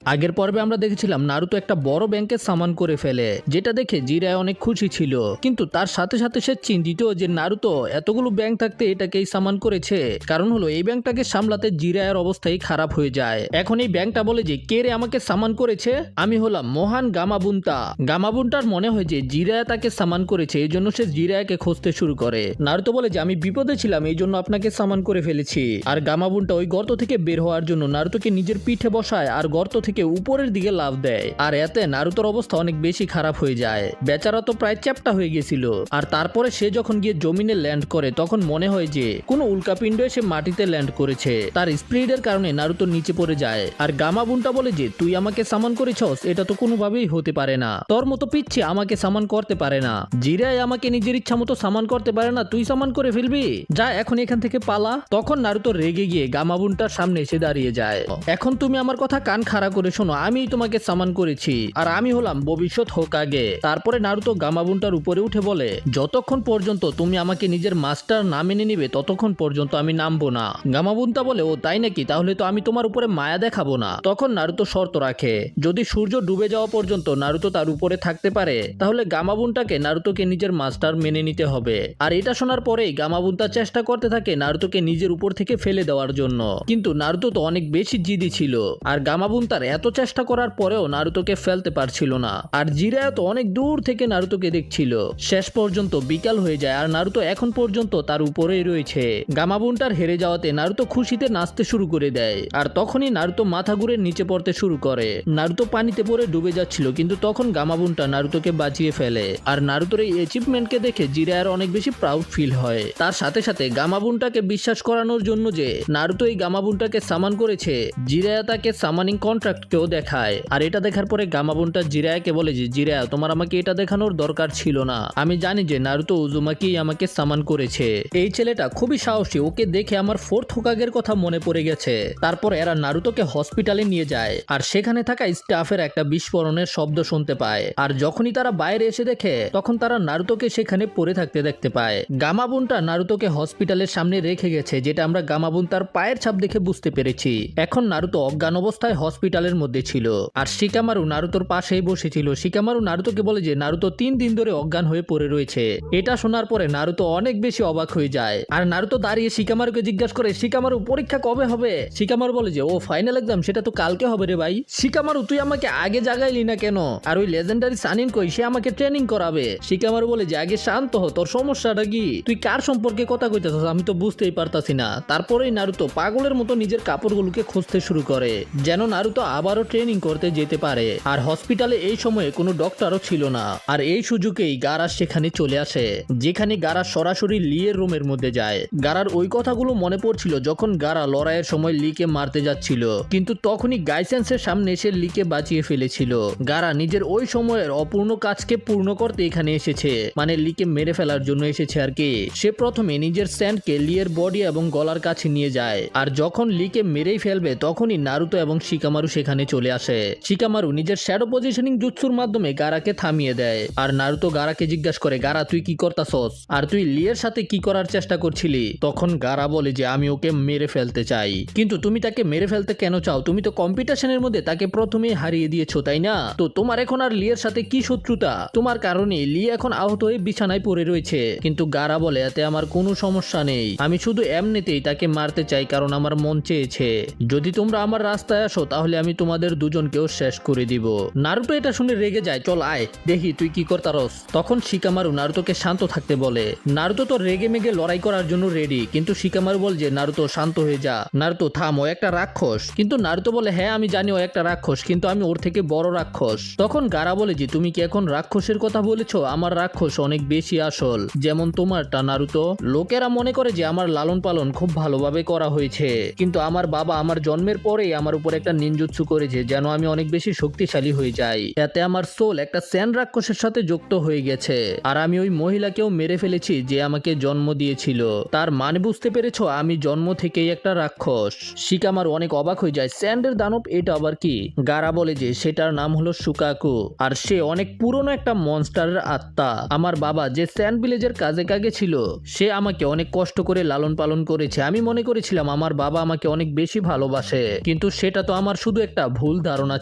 আগের পর্বে আমরা দেখেছিলাম নারুতো একটা বড় ব্যাংকের সামান করে ফেলে, যেটা দেখে জিরায় অনেক খুশি ছিল। কিন্তু তার সাথে সাথে সে চিন্তিত যে নারুতো এতগুলো ব্যাংক থাকতে এটাকেই সামান করেছে। কারণ হলো এই ব্যাংকটাকে সামলাতে জিরায়ের অবস্থাই খারাপ হয়ে যায়। এখন এই ব্যাংকটা বলে যে কে রে আমাকে সামান করেছে, আমি হলাম মহান গামাবুন্তা। গামাবুন্তার মনে হয় যে জিরায়া তাকে সামান করেছে, এই জন্য সে জিরায়াকে খুঁজতে শুরু করে। নারুতো বলে যে আমি বিপদে ছিলাম, এই জন্য আপনাকে সামান করে ফেলেছি। আর গামাবুন্তা ওই গর্ত থেকে বের হওয়ার জন্য নারুতোকে নিজের পিঠে বসায় আর গর্ত থেকে উপরের দিকে লাফ দেয়। আর এতে নারুতোর অবস্থা অনেক বেশি খারাপ হয়ে যায়। বেচারা তো প্রায় চ্যাপ্টা হয়ে গেছিল। আর তারপরে সে যখন গিয়ে জমিনে ল্যান্ড করে তখন মনে হয় যে কোনো উল্কাপিণ্ড এসে মাটিতে ল্যান্ড করেছে। তার স্পিডের কারণে নারুতো নিচে পড়ে যায়। আর গামাবুন্টা বলে যে তুই আমাকে সামান করেছস, এটা তো কোনোভাবেই হতে পারে না। তোর মতো পিচ্ছি আমাকে সামান করতে পারে না। জিরাই আমাকে নিজের ইচ্ছা মতো সামান করতে পারে না, তুই সামান করে ফেলবি, যা এখন এখান থেকে পালা। তখন নারুতো রেগে গিয়ে গামাবুন্টার সামনে এসে দাঁড়িয়ে যায়। এখন তুমি আমার কথা কান খাড়া করে শোনো, আমি তোমাকে সামান করেছি আর আমি হলাম ভবিষ্যৎ হোকাগে। তারপরে নারুতো গামাবুন্টার উপরে উঠে বলে যতক্ষণ পর্যন্ত তুমি আমাকে নিজের মাস্টার না মেনে নিবে ততক্ষণ পর্যন্ত আমি নামবো না। গামাবুন্তা বলে ও তাই নাকি, তাহলে তো আমি তোমার উপরে মায়া দেখাবো না। তখন নারুতো শর্ত রাখে যদি সূর্য ডুবে যাওয়া পর্যন্ত নারুতো তার উপরে থাকতে পারে তাহলে গামাবুন্টাকে নারুতোকে নিজের মাস্টার মেনে নিতে হবে। আর এটা শোনার পরেই গামাবুন্তা চেষ্টা করতে থাকে নারুতোকে নিজের উপর থেকে ফেলে দেওয়ার জন্য, কিন্তু নারুতো তো অনেক বেশি জিদি ছিল। আর গামাবুন্তার এত চেষ্টা করার পরেও নারুতোকে ফেলতে পারছিল না। আর জিরায়া তো অনেক দূর থেকে নারুতোকে দেখছিল। শেষ পর্যন্ত বিকাল হয়ে যায় আর নারুতো এখন পর্যন্ত তার উপরেই রয়েছে। গামাবুন্টার হেরে যাওয়াতে নারুতো খুশিতে নাচতে শুরু করে দেয়। আর তখনই নারুতো মাথা ঘুরে নিচে পড়তে শুরু করে। নারুতো পানিতে পড়ে ডুবে যাচ্ছিল, কিন্তু তখন গামাবুন্টা নারুতোকে বাঁচিয়ে ফেলে। আর নারুতোর এই অ্যাচিভমেন্টকে দেখে জিরায়ার অনেক বেশি প্রাউড ফিল হয়। তার সাথে সাথে গামাবুন্টাকে বিশ্বাস করানোর জন্য যে নারুতো এই গামাবুন্টাকে সামান করেছে, জিরায়া তাকে সামানিং কন্ট্রাক্টকেও দেখায়। আর এটা দেখার পরে গামাবুন্টা জিরায়াকে বলে যে জিরায়া তোমার আমাকে এটা দেখানোর দরকার ছিল না, আমি জানি যে নারুতো উজুমাকিই আমাকে সামান করেছে। এই ছেলেটা খুবই সাহসী, ওকে দেখে আমার ফোর্থ হোকাগের কথা মনে পড়ে গেছে। তারপর এরা নারুতোকে হসপিটালে নিয়ে যায় আর সেখানে থাকা স্টাফের একটা বিস্ফোরণের শব্দ শুনতে পায়। আর যখনই তারা বাইরে এসে দেখে তখন তারা নারুতোকে সেখানে পড়ে থাকতে দেখতে পায়। গামাবুন্টা নারুতোকে হসপিটালের সামনে রেখে গেছে, যেটা আমরা গামাবুন্তার পায়ের ছাপ দেখে বুঝতে পেরেছি। এখন নারুতো অজ্ঞান অবস্থায় হসপিটালের মধ্যে ছিল আর শিকামারু নারুতোর পাশেই বসেছিল। শিকামারু নারুতোকে বলে যে নারুতো 3 দিন ধরে অজ্ঞান হয়ে পড়ে রয়েছে। এটা শোনার পরে নারুতো অনেক বেশি অবাক হয়ে যায়। আর নারুতো দাঁড়িয়ে শিকামারুকে জিজ্ঞাসা করে শিকামারু পরীক্ষা কবে হবে। শিকামারু বলে যে ও ফাইনাল এক্সাম সেটা তো কালকে হবে রে ভাই। শিকামারু তুই আমাকে আগে জাগাইলি না কেন? আর ওই লেজেন্ডারি সানিন কই, সে আমাকে ট্রেনিং করাবে। শিকামারু বলে যে আগে শান্ত হ, তোর সমস্যাটা কি, তুই কার সম্পর্কে কথা কইতেছস আমি তো বুঝতেই পারতাছি না। তারপরেই নারুতো পাগলের মতো নিজের কাপড়গুলোকে খুঁজতে শুরু করে যেন নারুতো আবারও ট্রেনিং করতে যেতে পারে। আর হসপিটালে এই সময়ে কোনো ডক্টরও ছিল না। আর এই সুযোগেই গারা সেখানে চলে আসে, যেখানে গারা সরাসরি লিয়ের রুমের মধ্যে যায়। গারার ওই কথাগুলো মনে পড়ছিল যখন গারা লড়াইয়ের সময় লিকে মারতে যাচ্ছিল, কিন্তু তখনই গাইসেন্সের সামনে এসে লিকে বাঁচিয়ে ফেলেছিল। গারা নিজের ওই সময়ের অপূর্ণ কাজকে পূর্ণ করতে এখানে এসেছে, মানে লিকে মেরে ফেলার জন্য এসেছে আর কি। সে প্রথমে নিজের স্যান্ডকে লিয়ের বডি এবং গলার কাছে নিয়ে যায়। আর যখন লিকে মেরেই ফেলবে তখনই নারুতো এবং শিকামারু সেখানে চলে আসে। শিকামারু নিজের শ্যাডো পজিশনিং জুৎসুর মাধ্যমে গারাকে থামিয়ে দেয়। আর নারুতো গারাকে জিজ্ঞাসা করে গারা তুই কি করতাছস, আর তুই লিয়ের সাথে কি করার চেষ্টা করছিলি? তখন গারা বলে যে আমি ওকে মেরে ফেলতে চাই। কিন্তু তুমি তাকে মেরে ফেলতে কেন চাও? তুমি তো কম্পিটিশনের মধ্যে তাকে প্রথমেই হারিয়ে দিয়েছো তাই না? তো তোমার এখন আর লিয়ের সাথে কি শত্রুতা? তোমার কারণে লি এখন আহত হয়ে বিছানায় পড়ে রয়েছে। কিন্তু গারা বলে এতে আমার কোনো সমস্যা নেই, আমি শুধু এমনিতেই তাকে মারতে চাই কারণ আমার মন চেয়েছে। যদি তোমরা আমার রাস্তায় আসো তাহলে আমি তোমাদের দুজনকেও শেষ করে দিব। নারুতো এটা শুনে রেগে যায়, চল আয় দেখি তুই কি করতারস। তখন শিকামারু নারুতোকে শান্ত থাকতে বলে। নারুতো তো রেগে মেগে লড়াই করার জন্য রেডি, কিন্তু শিকামারু বলে যে নারুতো শান্ত হয়ে যা, নারুতো থাম, ও একটা রাক্ষস। কিন্তু নারুতো বলে হ্যাঁ আমি জানি ও একটা রাক্ষস, কিন্তু আমি ওর থেকে বড় রাক্ষস। তখন গারা বলে যে তুমি কি এখন রাক্ষসের কথা বলেছো? আমার রাক্ষস অনেক বেশি আসল, যেমন তোমারটা নারুতো। লোকেরা মনে করে যে আমার লালন পালন খুব ভালোভাবে করা হয়েছে, কিন্তু আমার বাবা আমার জন্মের পরেই আমার উপর একটা নিনজুৎসু করেছে যেন আমি অনেক বেশি শক্তিশালী হয়ে যাই। এতে আমার সোল একটা স্যান রাক্ষসের সাথে যুক্ত হয়ে গেছে। আর আমি ওই মহিলাকেও মেরে ফেলেছি যে আমাকে জন্ম দিয়েছিল। তার মানে বুঝতে পেরেছো, আমি জন্ম থেকেই একটা রাক্ষস। শিকামারু অনেক অবাক হয়ে যায়, স্যান্ডের দানব এটা আবার কি? গারা বলে যে সেটার নাম হলো সুকাকু, আর সে অনেক পুরনো একটা মনস্টারের আত্মা। আমার বাবা যে স্যান্ড ভিলেজের কাজে কাজে ছিল সে আমাকে অনেক কষ্ট করে লালন পালন করেছে। আমি মনে করেছিলাম আমার বাবা আমাকে অনেক বেশি ভালোবাসে, কিন্তু সেটা তো আমার শুধু একটা ভুল ধারণা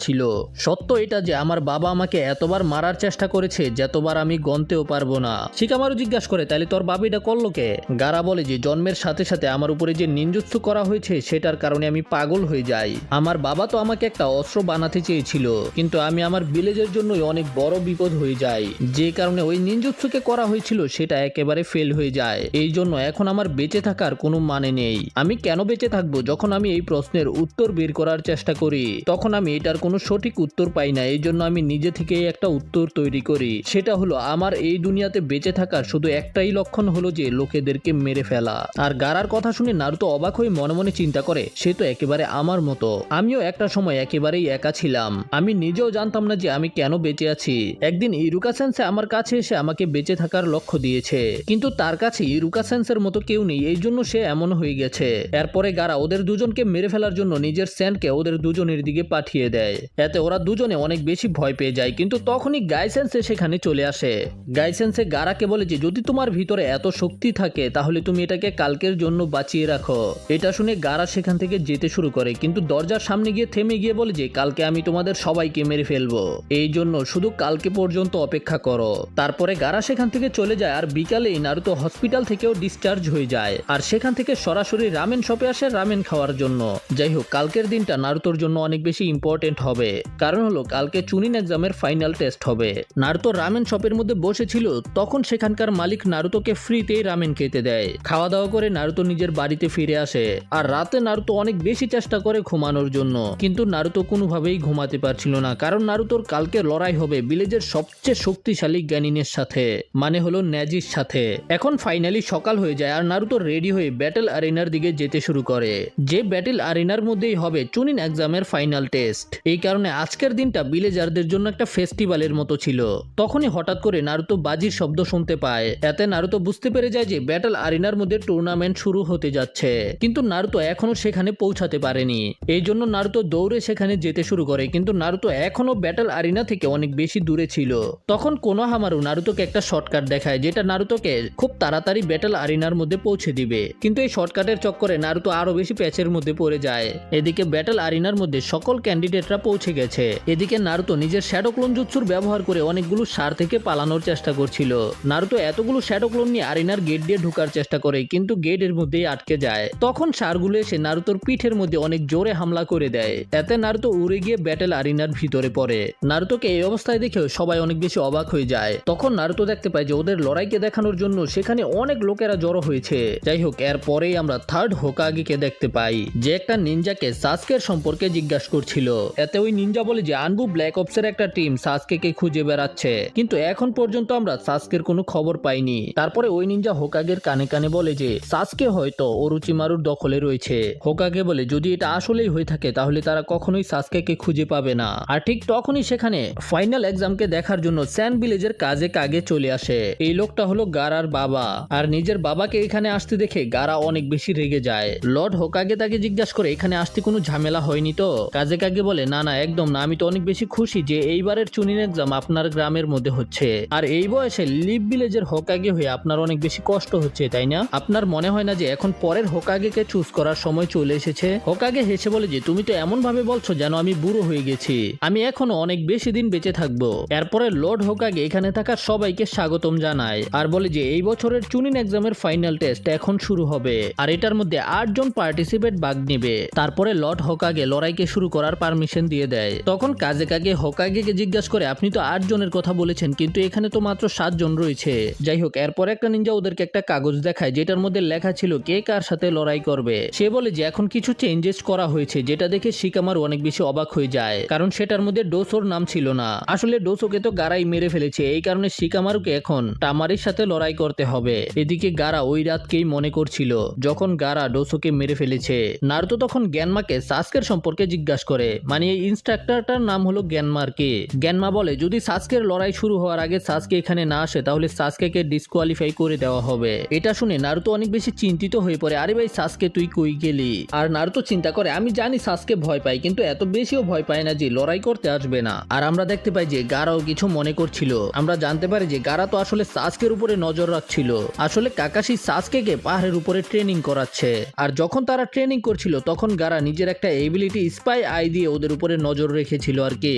ছিল। সত্য এটা যে আমার বাবা আমাকে এতবার মারার চেষ্টা করেছে যতবার আমি গনতেও পারবো না। শিকামারু জিজ্ঞাসা করে, তাহলে তোর বাবা এটা করলো কে? গারা বলে যে জন্মের সাথে সাথে আমার উপরে যে নিনজুৎসু করা হয়েছে সেটার কারণে আমি পাগল হয়ে যাই। আমার বাবা তো আমাকে একটা অস্ত্র বানাতে চেয়েছিল, কিন্তু আমি আমার ভিলেজের জন্যই অনেক বড় বিপদ হয়ে যাই। যে কারণে ওই নিনজুৎসুকে করা হয়েছিল সেটা একেবারে ফেল হয়ে যায়। এই জন্য এখন আমার বেঁচে থাকার কোনো মানে নেই। আমি কেন বেঁচে থাকবো? যখন আমি এই প্রশ্নের উত্তর বের করার চেষ্টা করি তখন আমি এটার কোনো সঠিক উত্তর পাই না। এই জন্য আমি নিজে থেকেই একটা উত্তর তৈরি করি। সেটা হলো আমার এই দুনিয়াতে বেঁচে থাকার শুধু একটাই লক্ষণ হলো যে লোকেদেরকে মেরে ফেলা। আর গারার কথা শুনে নারুতো অবাক হয়ে মনে মনে চিন্তা করে, সে তো একেবারে আমার মতো। আমিও একটা সময় একেবারেই একা ছিলাম। আমি নিজেও জানতাম না যে আমি কেন বেঁচে আছি। একদিন ইরুকা সেন্সে আমার কাছে এসে আমাকে বেঁচে থাকার লক্ষ্য দিয়েছে, কিন্তু তার কাছে ইরুকা সেন্সের মতো কেউ নেই, এই জন্য সে এমন হয়ে গেছে। এরপরে গারা ওদের দুজনকে মেরে ফেলার জন্য নিজের সেনকে ওদের দুজনের দিকে পাঠিয়ে দেয়। এতে ওরা দুজনে অনেক বেশি ভয় পেয়ে যায়। কিন্তু তখনই গাইসেন্সে সেখানে চলে আসে। গাইসেন্সে গারাকে বলে যে যদি তোমার ভিতরে এত শক্তি থাকে তাহলে তুমি এটাকে কালকের জন্য বাঁচিয়ে রাখো। এটা শুনে গারা সেখান থেকে যেতে শুরু করে, কিন্তু দরজার সামনে গিয়ে থেমে গিয়ে বলে যে কালকে আমি তোমাদের সবাইকে মেরে ফেলবো, এই জন্য শুধু কালকে পর্যন্ত অপেক্ষা করো। তারপরে গারা সেখান থেকে চলে যায়। আর বিকালেই নারুতো হসপিটাল থেকেও ডিসচার্জ হয়ে যায় আর সেখান থেকে সরাসরি রামেন শপে আসে রামেন খাওয়ার জন্য। যাই হোক, কালকের দিনটা নারুতোর জন্য অনেক বেশি ইম্পর্টেন্ট হবে, কারণ হলো কালকে চুনিন এক্সামের ফাইনাল টেস্ট হবে। নারুতো রামেন শপের মধ্যে বসেছিল, তখন সেখানকার মালিক নারুতোকে ফ্রিতেই রামেন খেতে দেয়। খাওয়া দাওয়া করে নারুতো নিজের বাড়িতে ফিরে আসে। আর রাতে নারুতো অনেক বেশি চেষ্টা করে ঘুমানোর জন্য, কিন্তু নারুতো কোনোভাবেই ঘুমাতে পারছিল না, কারণ নারুতোর কালকে লড়াই হবে ভিলেজের সবচেয়ে শক্তিশালী জ্ঞানীনের সাথে, মানে হলো নেজির সাথে। এখন ফাইনালি সকাল হয়ে যায় আর নারুতো রেডি হয়ে ব্যাটেল আরিনার দিকে যেতে শুরু করে। যে ব্যাটেল আরিনার মধ্যেই হবে চুনিন এক্সামের ফাইনাল টেস্ট। এই কারণে আজকের দিনটা ভিলেজারদের জন্য একটা ফেস্টিভ্যালের মতো ছিল। তখনই হঠাৎ করে নারুতো বাজির শব্দ শুনতে পায়। এতে নারুতো বুঝতে পেরে যায় যে ব্যাটেল আরিনার মধ্যে টুর্নামেন্ট শুরু হতে যাচ্ছে, কিন্তু নারুতো এখনো সেখানে পৌঁছাতে পারেনি। এই জন্য নারুতো দৌড়ে সেখানে যেতে শুরু করে, কিন্তু নারুতো এখনো ব্যাটেল আরিনা থেকে অনেক বেশি দূরে ছিল। তখন কোনোহামারু নারুতোকে একটা শর্টকাট দেখায়, যেটা নারুতোকে খুব তাড়াতাড়ি ব্যাটেল আরিনার মধ্যে পৌঁছে দিবে। কিন্তু এই শর্টকাটের চক্করে নারুতো আরো বেশি প্যাচের মধ্যে পড়ে যায়। এদিকে ব্যাটেল আরিনার মধ্যে সকল ক্যান্ডিডেটরা পৌঁছে গেছে। এদিকে নারুতো নিজের শ্যাডো ক্লোন জুৎসুর ব্যবহার করে অনেকগুলো সার থেকে পালানোর চেষ্টা করছিল। নারুতো এতগুলো শ্যাডো ক্লোন নিয়ে আরিনার গেট দিয়ে ঢোকার চেষ্টা করে, কিন্তু গেটের মধ্যেই আটকে যায়। তখন সারগুলো এসে নারুতোর পিঠের মধ্যে অনেক জোরে হামলা করে দেয়। এতে নারুতো উড়ে গিয়ে ব্যাটেল আরিনার ভিতরে পড়ে। নারুতোকে এই অবস্থায় দেখেও সবাই অনেক বেশি অবাক হয়ে যায়। তখন নারুতো দেখতে পায় যে ওদের লড়াইকে দেখানোর জন্য সেখানে অনেক লোকেরা জড়ো হয়েছে। যাই হোক, এরপরেই আমরা থার্ড হোকাগেকে দেখতে পাই, যে একটা নিনজাকে সাসকের সম্পর্কে জিজ্ঞাসা করছিল। এতে ওই নিনজা বলে যে আনবু ব্ল্যাক অপসের একটা টিম সাসকেকে খুঁজে বেড়াচ্ছে, কিন্তু এখন পর্যন্ত আমরা সাসকের কোনো খবর পাইনি। তারপরে ওই নিনজা হোকাগের কানে কানে বলে যে সাসকে হয়তো ওরুচিমারুর দখলে রয়েছে। হোকাগে বলে যদি এটা আসলেই হয়ে থাকে তাহলে তারা কখনোই সাসকেকে খুঁজে পাবে না। আর ঠিক তখনই সেখানে ফাইনাল এক্সামকে দেখার জন্য স্যান্ড ভিলেজের কাজে কাগে চলে আসে। এই লোকটা হলো গারার বাবা। আর নিজের বাবাকে এখানে আসতে দেখে গারা অনেক বেশি রেগে যায়। লর্ড হোকাগে তাকে জিজ্ঞাসা করে এখানে আসতে কোনো ঝামেলা হয়নি তো? কাজে কাগে বলে না না, একদম না, আমি তো অনেক বেশি খুশি যে এইবারের চুনিন এক্সাম আপনার গ্রামের মধ্যে হচ্ছে। আর এই বয়সে লিভ ভিলেজের হোকাগে হয়ে আপনার অনেক বেশি কষ্ট হচ্ছে, তাই না? আপনার মনে হয় না যে এখন পরের হোকাগেকে চুজ করার সময় চলে এসেছে? হোকাগে হেসে বলে যে তুমি তো এমন ভাবে বলছো যেন আমি বুড়ো হয়ে গেছি, আমি এখনো অনেক বেশি দিন বেঁচে থাকবো। এরপরে লর্ড হোকাগে এখানে থাকা সবাইকে স্বাগতম জানায় আর বলে যে এই বছরের চুনিন এক্সামের ফাইনাল টেস্ট এখন শুরু হবে আর এটার মধ্যে 8 জন পার্টিসিপেট ভাগ নেবে। তারপরে লর্ড হোকাগে লড়াইকে শুরু করার পারমিশন দিয়ে দেয়। তখন কাজে কাগে হোকাগেকে জিজ্ঞাসা করে আপনি তো 8 জনের কথা বলেছেন, কিন্তু এখানে তো মাত্র 7 জন রয়েছে। যাই হোক, এরপর একটা নিনজা ওদেরকে একটা কাগজ দেখায় যেটার মধ্যে লেখা ছিল কে কার সাথে লড়াই করবে। সে বলে যে এখন কিছু চেঞ্জেস করা হয়েছে, যেটা দেখে শিকামারু অনেক বেশি অবাক হয়ে যায়, কারণ সেটার মধ্যে ডোসোর নাম ছিল না। আসলে ডোসোকে তো গারাই মেরে ফেলেছে, এই কারণে শিকামারুকে এখন তামারির সাথে লড়াই করতে হবে। এদিকে গারা ওই রাতকেই মনে করছিল যখন গারা ডোসোকে মেরে ফেলেছে। নারুতো তখন গ্যানমাকে সাসকের সম্পর্কে জিজ্ঞাসা করে, মানে এই ইনস্ট্রাক্টরটার নাম হলো গ্যানমার কে? গ্যানমা বলে যদি সাসকের লড়াই শুরু হওয়ার আগে সাসকে এখানে না আসে তাহলে সাসকেকে ডিসকোয়ালিফাই করে দেওয়া হবে। এটা শুনে নারুতো অনেক বেশি চিন্তিত হয়ে পড়ে, আরে ভাই সাসকে তুই কই গেলি? আর নারুতো চিন্তা করে আমি জানি সাসকে ভয় পায়, কিন্তু এত বেশিও ভয় পায় না যে লড়াই করতে আসবে না। আর আমরা দেখতে পাই যে গারাও কিছু মনে করছিল। আমরা জানতে পারি যে গারা তো আসলে সাসকের উপরে নজর রাখছিল। আসলে কাকাশি সাসকেকে পাহাড়ের উপরে ট্রেনিং করাচ্ছে। আর যখন তারা ট্রেনিং করছিল তখন গারা নিজের একটা এবিলিটি স্পাই পুনরায় আই দিয়ে ওদের উপরে নজর রেখেছিল আর কি।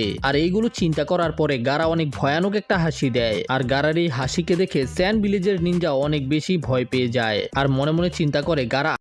আর এইগুলো চিন্তা করার পরে গারা অনেক ভয়ানক একটা হাসি দেয়, আর গারার এই হাসিকে দেখে স্যান্ড ভিলেজের নিনজা অনেক বেশি ভয় পেয়ে যায় আর মনে মনে চিন্তা করে গারা